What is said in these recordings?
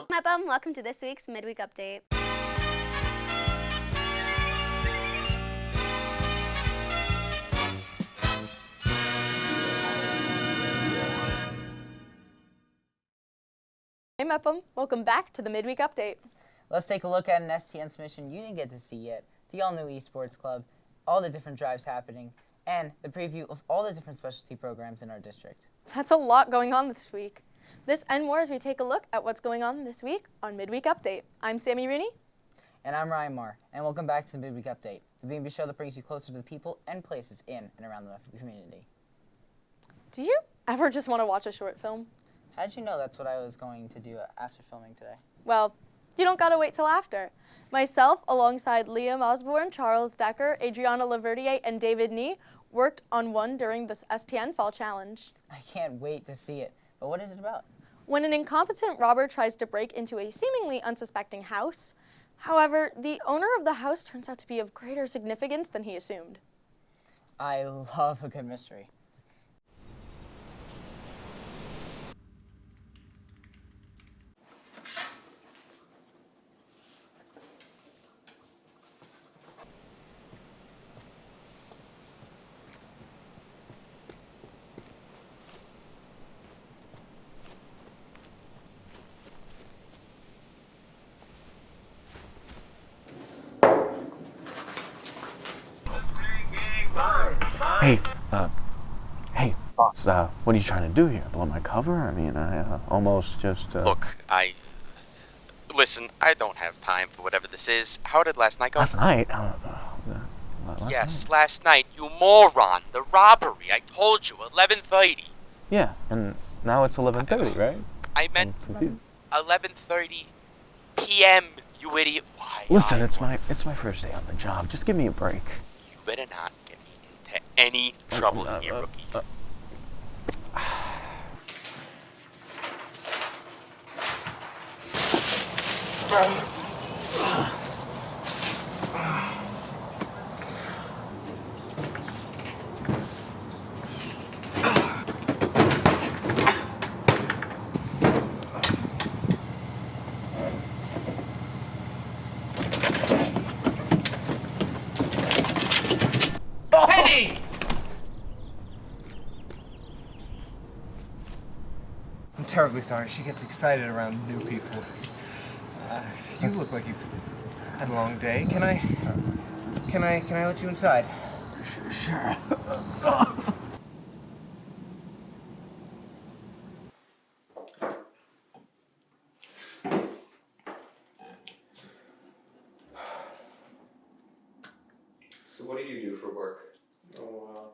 Mepham, welcome to this week's Midweek Update. Hey Mepham, welcome back to the Midweek Update. Let's take a look at an STN submission you didn't get to see yet, the all-new esports club, all the different drives happening, and the preview of all the different specialty programs in our district. That's a lot going on this week. This and more as we take a look at what's going on this week on Midweek Update. I'm Sammi Rooney. And I'm Marr, and welcome back to the Midweek Update, the B&B show that brings you closer to the people and places in and around the Mepham community. Do you ever just want to watch a short film? How'd you know that's what I was going to do after filming today? Well, you don't gotta wait till after. Myself, alongside Liam Osborne, Charles Decker, Adriana Laverdier, and David Nee, worked on one during this STN Fall Challenge. I can't wait to see it. But what is it about? When an incompetent robber tries to break into a seemingly unsuspecting house, however, the owner of the house turns out to be of greater significance than he assumed. I love a good mystery. Hey, boss, what are you trying to do here? Blow my cover? I mean, I almost just, Look, Listen, I don't have time for whatever this is. How did last night go? Last night? Yes, last night, you moron. The robbery. I told you, 11:30. Yeah, and now it's 11:30, right? I meant I'm confused. 11:30 p.m., you idiot. Why? Listen, it's my first day on the job. Just give me a break. You better not get me into any trouble here, rookie. I'm terribly sorry. She gets excited around new people. You look like you've had a long day. Can I let you inside? Sure. So what do you do for work? Oh,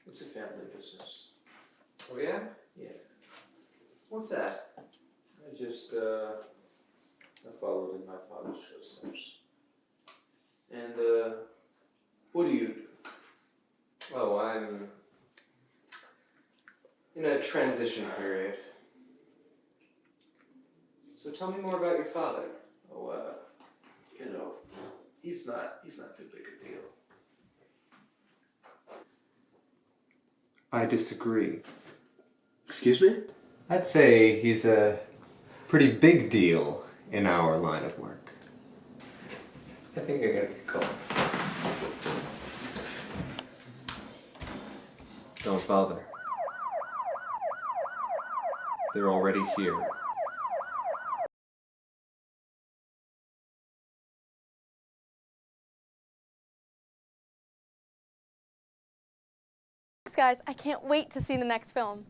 it's a family business. Oh yeah? Yeah. What's that? I followed in my father's footsteps. And, what do you do? Oh, I'm in a transition period. So tell me more about your father. Oh, he's not too big a deal. I disagree. Excuse me? I'd say he's a pretty big deal in our line of work. I think I gotta get going. Don't bother. They're already here. Thanks guys, I can't wait to see the next film.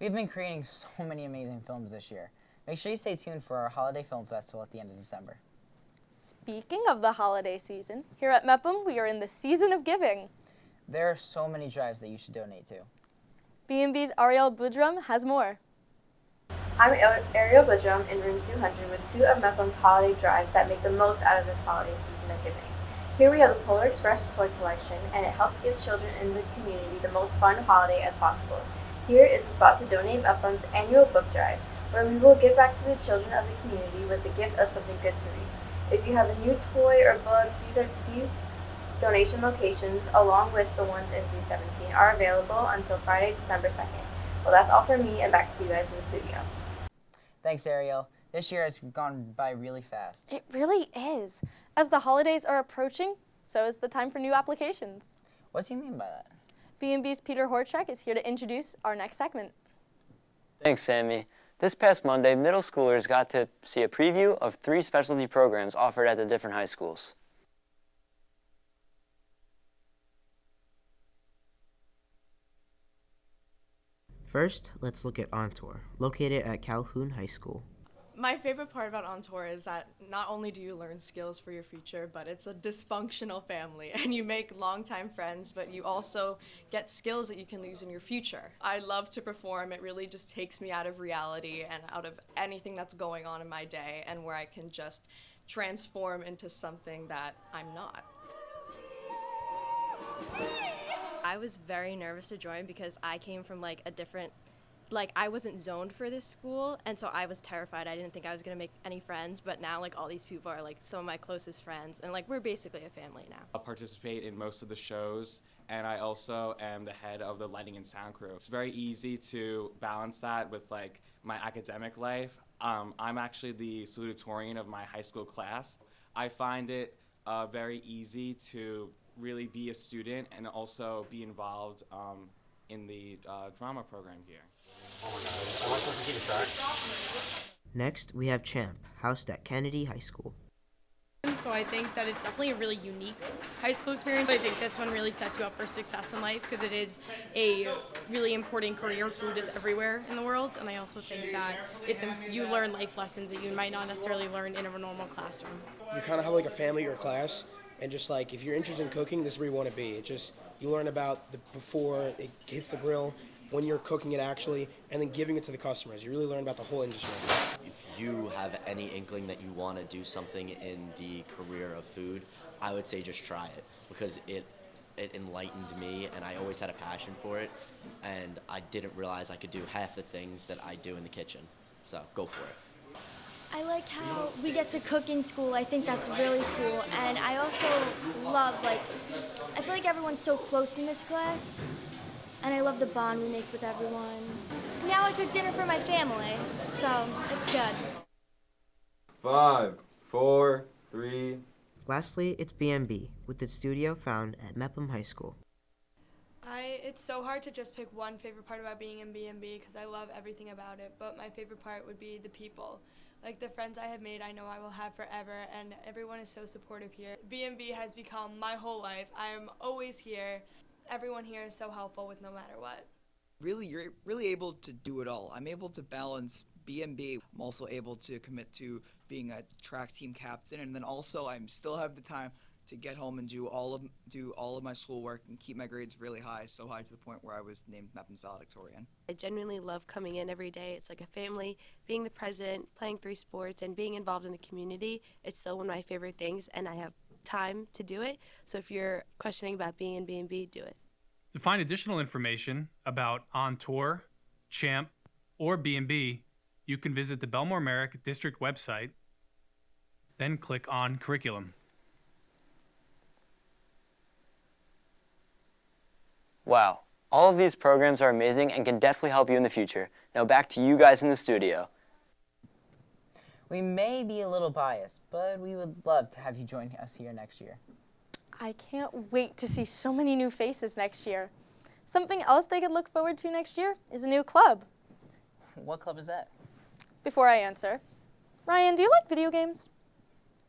We've been creating so many amazing films this year. Make sure you stay tuned for our Holiday Film Festival at the end of December. Speaking of the holiday season, here at Mepham, we are in the season of giving. There are so many drives that you should donate to. B&B's Ariel Budrum has more. I'm Ariel Budrum in room 200 with two of Mepham's holiday drives that make the most out of this holiday season of giving. Here we have the Polar Express toy collection, and it helps give children in the community the most fun holiday as possible. Here is the spot to donate Mepham's annual book drive, where we will give back to the children of the community with the gift of something good to read. If you have a new toy or book, these donation locations, along with the ones in 317, are available until Friday, December 2nd. Well, that's all from me, and back to you guys in the studio. Thanks, Ariel. This year has gone by really fast. It really is. As the holidays are approaching, so is the time for new applications. What do you mean by that? B&B's Peter Horacek is here to introduce our next segment. Thanks, Sammy. This past Monday, middle schoolers got to see a preview of 3 specialty programs offered at the different high schools. First, let's look at On Tour, located at Calhoun High School. My favorite part about On Tour is that not only do you learn skills for your future, but it's a dysfunctional family, and you make longtime friends, but you also get skills that you can use in your future. I love to perform. It really just takes me out of reality and out of anything that's going on in my day, and where I can just transform into something that I'm not. I was very nervous to join because I came from like a different, I wasn't zoned for this school, and so I was terrified. I didn't think I was gonna make any friends, but now like all these people are like some of my closest friends, and like we're basically a family now. I participate in most of the shows, and I also am the head of the lighting and sound crew. It's very easy to balance that with like my academic life. I'm actually the salutatorian of my high school class. I find it very easy to really be a student and also be involved in the drama program here. Next, we have Champ, housed at Kennedy High School. So I think that it's definitely a really unique high school experience. I think this one really sets you up for success in life because it is a really important career. Food is everywhere in the world, and I also think that you learn life lessons that you might not necessarily learn in a normal classroom. You kind of have like a family or a class, and just like if you're interested in cooking, this is where you want to be. It just, you learn about before it hits the grill, when you're cooking it actually, and then giving it to the customers. You really learn about the whole industry. If you have any inkling that you want to do something in the career of food, I would say just try it, because it enlightened me, and I always had a passion for it, and I didn't realize I could do half the things that I do in the kitchen. So go for it. I like how we get to cook in school. I think that's really cool. And I also love, I feel like everyone's so close in this class. And I love the bond we make with everyone. Now I cook dinner for my family, so it's good. 5, 4, 3. Lastly, it's B&B, with its studio found at Mepham High School. It's so hard to just pick one favorite part about being in B&B because I love everything about it, but my favorite part would be the people. Like the friends I have made, I know I will have forever, and everyone is so supportive here. B&B has become my whole life. I'm always here. Everyone here is so helpful with no matter what. Really, you're really able to do it all. I'm able to balance B&B. I'm also able to commit to being a track team captain, and then also I still have the time to get home and do all of my schoolwork and keep my grades really high, so high to the point where I was named Mepham's valedictorian. I genuinely love coming in every day. It's like a family. Being the president, playing 3 sports, and being involved in the community, it's still one of my favorite things, and I have time to do it. So if you're questioning about being in B&B, do it. To find additional information about On Tour, Champ, or B&B, you can visit the Bellmore Merrick District website, then click on Curriculum. Wow, all of these programs are amazing and can definitely help you in the future. Now back to you guys in the studio. We may be a little biased, but we would love to have you join us here next year. I can't wait to see so many new faces next year. Something else they could look forward to next year is a new club. What club is that? Before I answer, Ryan, do you like video games?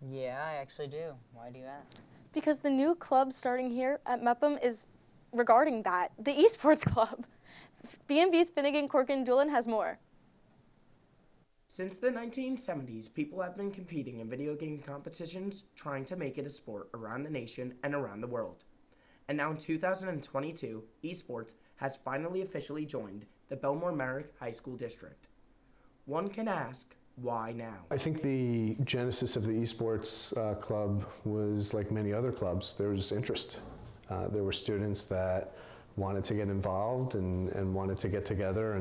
Yeah, I actually do. Why do you ask? Because the new club starting here at Mepham is regarding that, the esports club. B&B's Finnegan Corcoran-Doolin has more. Since the 1970s, people have been competing in video game competitions, trying to make it a sport around the nation and around the world. And now in 2022, esports has finally officially joined the Bellmore Merrick High School District. One can ask, why now? I think the genesis of the esports club was like many other clubs. There was interest. There were students that wanted to get involved and wanted to get together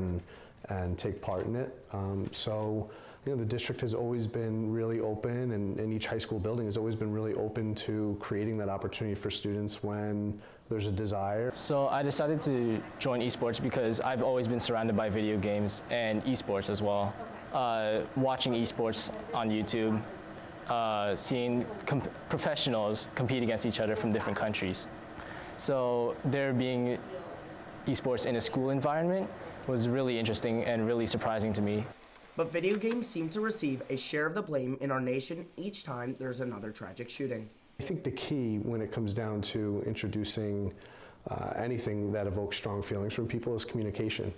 and take part in it. So The district has always been really open, and each high school building has always been really open to creating that opportunity for students when there's a desire. So I decided to join esports because I've always been surrounded by video games and esports as well. Watching esports on YouTube, seeing professionals compete against each other from different countries. So there being esports in a school environment was really interesting and really surprising to me. But video games seem to receive a share of the blame in our nation each time there's another tragic shooting. I think the key when it comes down to introducing anything that evokes strong feelings from people is communication.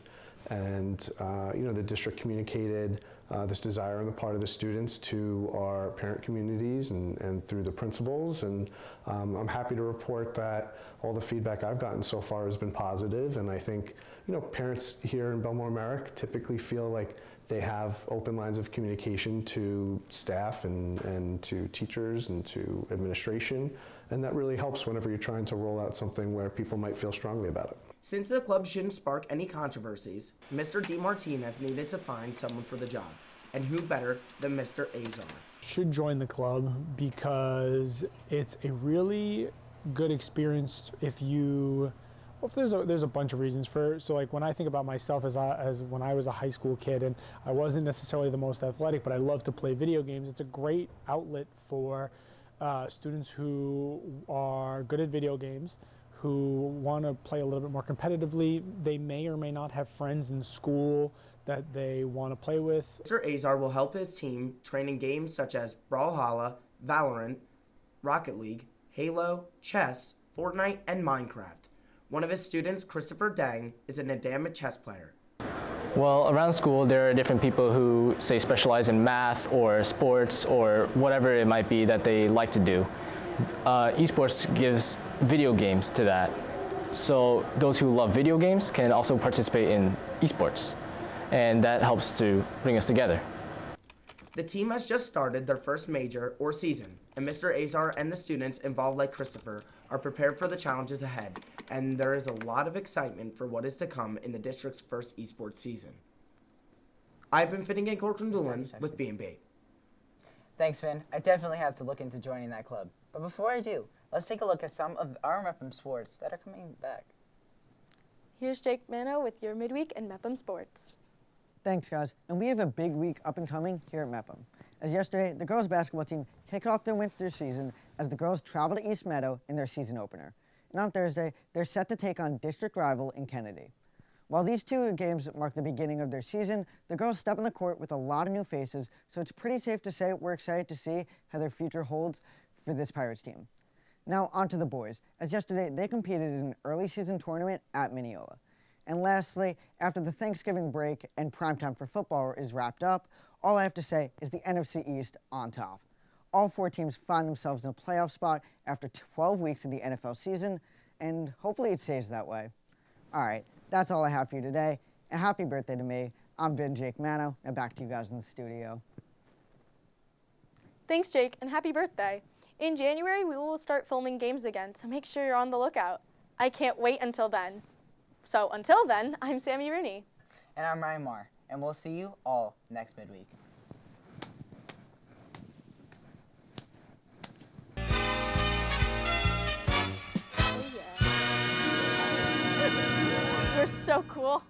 And the district communicated this desire on the part of the students to our parent communities and through the principals. And I'm happy to report that all the feedback I've gotten so far has been positive. And I think parents here in Bellmore Merrick typically feel like they have open lines of communication to staff and to teachers and to administration. And that really helps whenever you're trying to roll out something where people might feel strongly about it. Since the club shouldn't spark any controversies, Mr. DeMartinez needed to find someone for the job. And who better than Mr. Azar? Should join the club because it's a really good experience if you, there's a bunch of reasons for it. So like when I think about myself as when I was a high school kid and I wasn't necessarily the most athletic, but I love to play video games, it's a great outlet for students who are good at video games, who want to play a little bit more competitively. They may or may not have friends in school that they want to play with. Mr. Azar will help his team train in games such as Brawlhalla, Valorant, Rocket League, Halo, chess, Fortnite, and Minecraft. One of his students, Christopher Dang, is an adamant chess player. Well, around school, there are different people who, say, specialize in math or sports or whatever it might be that they like to do. Esports gives video games to that. So those who love video games can also participate in esports. And that helps to bring us together. The team has just started their first major or season, and Mr. Azar and the students involved like Christopher are prepared for the challenges ahead, and there is a lot of excitement for what is to come in the district's first esports season. I've been Finnegan Corcoran-Doolin with B&B. Thanks, Finn. I definitely have to look into joining that club. But before I do, let's take a look at some of our Mepham sports that are coming back. Here's Jake Manno with your midweek in Mepham sports. Thanks, guys. And we have a big week up and coming here at Mepham. As yesterday, the girls' basketball team kicked off their winter season as the girls travel to East Meadow in their season opener. And on Thursday, they're set to take on district rival in Kennedy. While these two games mark the beginning of their season, the girls step on the court with a lot of new faces, so it's pretty safe to say we're excited to see how their future holds for this Pirates team. Now on to the boys, as yesterday they competed in an early season tournament at Mineola. And lastly, after the Thanksgiving break and primetime for football is wrapped up, all I have to say is the NFC East on top. All four teams find themselves in a playoff spot after 12 weeks of the NFL season, and hopefully it stays that way. All right, that's all I have for you today, and happy birthday to me. I'm Jake Manno, and back to you guys in the studio. Thanks, Jake, and happy birthday. In January, we will start filming games again, so make sure you're on the lookout. I can't wait until then. So until then, I'm Sammi Rooney. And I'm Ryan Marr, and we'll see you all next midweek. Oh, yeah. We're so cool.